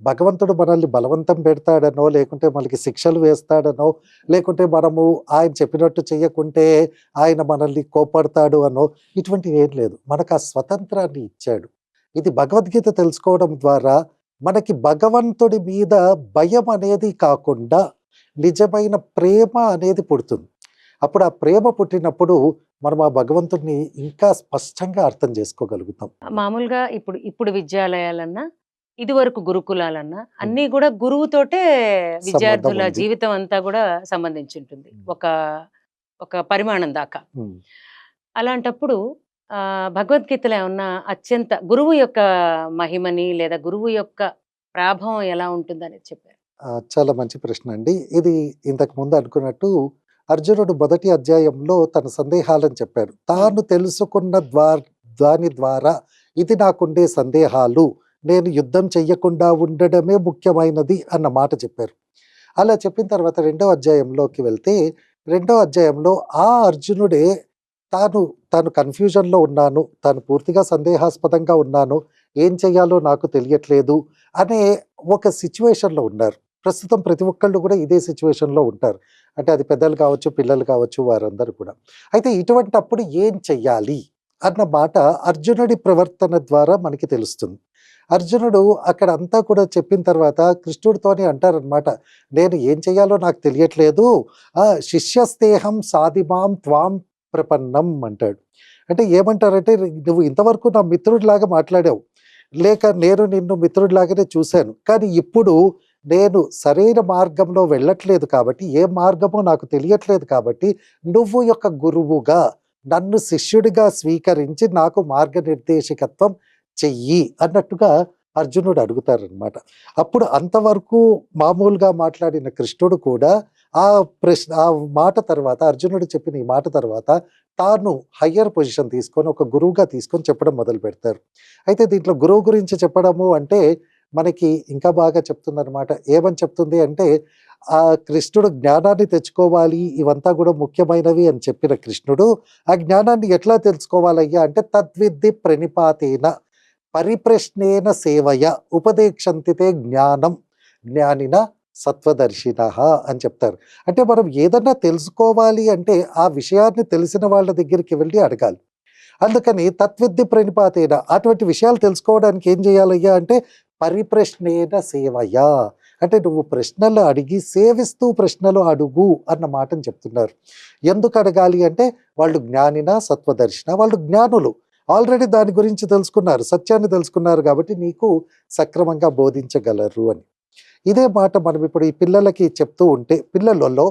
భగవంతుడు మనల్ని బలవంతం పెడతాడనో, లేకుంటే మనకి శిక్షలు వేస్తాడనో, లేకుంటే మనము ఆయన చెప్పినట్టు చెయ్యకుంటే ఆయన మనల్ని కోప్పడతాడు అనో, ఇటువంటివి ఏం లేదు. మనకు ఆ స్వతంత్రాన్ని ఇచ్చాడు. ఇది భగవద్గీత తెలుసుకోవడం ద్వారా మనకి భగవంతుడి మీద భయం అనేది కాకుండా నిజమైన ప్రేమ అనేది పుడుతుంది. అప్పుడు ఆ ప్రేమ పుట్టినప్పుడు మనం ఆ భగవంతుడిని ఇంకా స్పష్టంగా అర్థం చేసుకోగలుగుతాం. మామూలుగా ఇప్పుడు ఇప్పుడు విద్యాలయాలన్నా, ఇదివరకు గురుకులాలన్నా హ్మ్. అన్నీ గూడా గురువుతోటే సంబంధం విద్యార్థుల ఉంది. జీవితం అంతా గూడా సంబంధించుంటుంది. హ్మ్. ఒక ఒక పరిమాణం దాకా. హ్మ్. అలాంటప్పుడు భగవద్గీతలో ఏమన్నా అత్యంత గురువు యొక్క మహిమని లేదా గురువు యొక్క ప్రాభవం ఎలా ఉంటుందనేది చెప్పారు. చాలా మంచి ప్రశ్న అండి. ఇది ఇంతకు ముందు అనుకున్నట్టు అర్జునుడు మొదటి అధ్యాయంలో తన సందేహాలను చెప్పాడు. హ్మ్. తాను తెలుసుకున్న దాని ద్వారా ఇది నాకుండే సందేహాలు. నేను యుద్ధం చెయ్యకుండా ఉండడమే ముఖ్యమైనది అన్న మాట చెప్పారు. అలా చెప్పిన తర్వాత రెండో అధ్యాయంలోకి వెళ్తే, రెండో అధ్యాయంలో ఆ అర్జునుడే తాను, తాను కన్‌ఫ్యూజన్‌లో ఉన్నాను. తాను పూర్తిగా సందేహాస్పదంగా ఉన్నాను. ఏం చేయాలో నాకు తెలియట్లేదు అనే ఒక సిట్యుయేషన్‌లో ఉన్నారు. ప్రస్తుతం ప్రతి ఒక్కళ్ళు కూడా ఇదే సిట్యుయేషన్‌లో ఉంటారు. అంటే అది పెద్దలు కావచ్చు, పిల్లలు కావచ్చు వారందరూ కూడా. అయితే ఇటువంటప్పుడు ఏం చెయ్యాలి అన్న మాట అర్జునుడి ప్రవర్తన ద్వారా మనకి తెలుస్తుంది. అర్జునుడు అక్కడ అంతా కూడా చెప్పిన తర్వాత కృష్ణుడితోనే అంటారనమాట. నేను ఏం చేయాలో నాకు తెలియట్లేదు. శిష్యస్తేహం సాధిమాం త్వాం ప్రపన్నం అంటాడు. అంటే ఏమంటారంటే, నువ్వు ఇంతవరకు నా మిత్రుడిలాగా మాట్లాడావు. లేక నేను నిన్ను మిత్రుడిలాగానే చూశాను. కానీ ఇప్పుడు నేను సరైన మార్గంలో వెళ్ళట్లేదు కాబట్టి, ఏ మార్గమో నాకు తెలియట్లేదు కాబట్టి, నువ్వు యొక్క గురువుగా నన్ను శిష్యుడిగా స్వీకరించి నాకు మార్గనిర్దేశకత్వం చెయ్యి అన్నట్టుగా అర్జునుడు అడుగుతారనమాట. అప్పుడు అంతవరకు మామూలుగా మాట్లాడిన కృష్ణుడు కూడా ఆ మాట తర్వాత, అర్జునుడు చెప్పిన ఈ మాట తర్వాత తాను హయ్యర్ పొజిషన్ తీసుకొని ఒక గురువుగా తీసుకొని చెప్పడం మొదలుపెడతారు. అయితే దీంట్లో గురువు గురించి చెప్పడము అంటే మనకి ఇంకా బాగా చెప్తుందనమాట. ఏమని చెప్తుంది అంటే, కృష్ణుడు జ్ఞానాన్ని తెచ్చుకోవాలి, ఇవంతా కూడా ముఖ్యమైనవి అని చెప్పిన కృష్ణుడు, ఆ జ్ఞానాన్ని ఎట్లా తెలుసుకోవాలయ్యా అంటే, తద్విద్ధి ప్రణిపాతేన పరిప్రశ్నేన సేవయ ఉపదేక్షంతితే జ్ఞానం జ్ఞానిన సత్వదర్శినః అని చెప్తారు. అంటే మనం ఏదన్నా తెలుసుకోవాలి అంటే ఆ విషయాన్ని తెలిసిన వాళ్ళ దగ్గరికి వెళ్ళి అడగాలి. అందుకని తత్విద్ధి ప్రణిపాతేన అటువంటి విషయాలు తెలుసుకోవడానికి ఏం చేయాలయ్యా అంటే పరిప్రశ్నేన సేవయా, అంటే నువ్వు ప్రశ్నలు అడిగి సేవిస్తూ ప్రశ్నలు అడుగు అన్న మాటని చెప్తున్నారు. ఎందుకు అడగాలి అంటే వాళ్ళు జ్ఞానిన సత్వదర్శిన, వాళ్ళు జ్ఞానులు, ఆల్రెడీ దాని గురించి తెలుసుకున్నారు, సత్యాన్ని తెలుసుకున్నారు కాబట్టి నీకు సక్రమంగా బోధించగలరు అని. ఇదే మాట మనం ఇప్పుడు ఈ పిల్లలకి చెప్తూ ఉంటే పిల్లలలో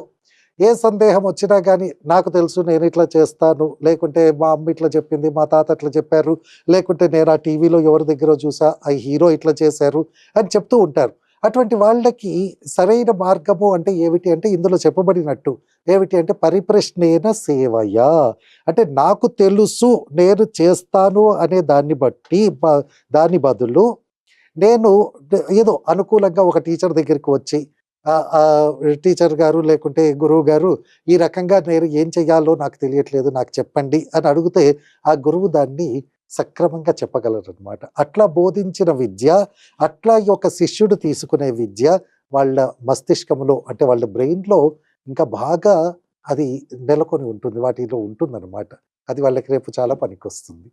ఏ సందేహం వచ్చినా కానీ నాకు తెలుసు నేను ఇట్లా చేస్తాను, లేకుంటే మా అమ్మ ఇట్లా చెప్పింది, మా తాత అట్లా చెప్పారు, లేకుంటే నేను ఆ టీవీలో ఎవరి దగ్గర చూసా ఆ హీరో ఇట్లా చేశారు అని చెప్తూ ఉంటారు. అటువంటి వాళ్ళకి సరైన మార్గము అంటే ఏమిటి అంటే ఇందులో చెప్పబడినట్టు ఏమిటి అంటే పరిప్రశ్నేన సేవయా, అంటే నాకు తెలుసు నేను చేస్తాను అనే దాన్ని బట్టి దాని బదులు నేను ఏదో అనుకూలంగా ఒక టీచర్ దగ్గరికి వచ్చి టీచర్ గారు లేకుంటే గురువు గారు ఈ రకంగా నేను ఏం చెయ్యాలో నాకు తెలియట్లేదు నాకు చెప్పండి అని అడిగితే ఆ గురువు దాన్ని సక్రమంగా చెప్పగలరనమాట. అట్లా బోధించిన విద్య, అట్లా ఈ ఒక శిష్యుడు తీసుకునే విద్య వాళ్ళ మస్తిష్కంలో అంటే వాళ్ళ బ్రెయిన్‌లో ఇంకా బాగా అది నెలకొని ఉంటుంది. వాటిలో ఉంటుందనమాట. అది వాళ్ళకి రేపు చాలా పనికొస్తుంది.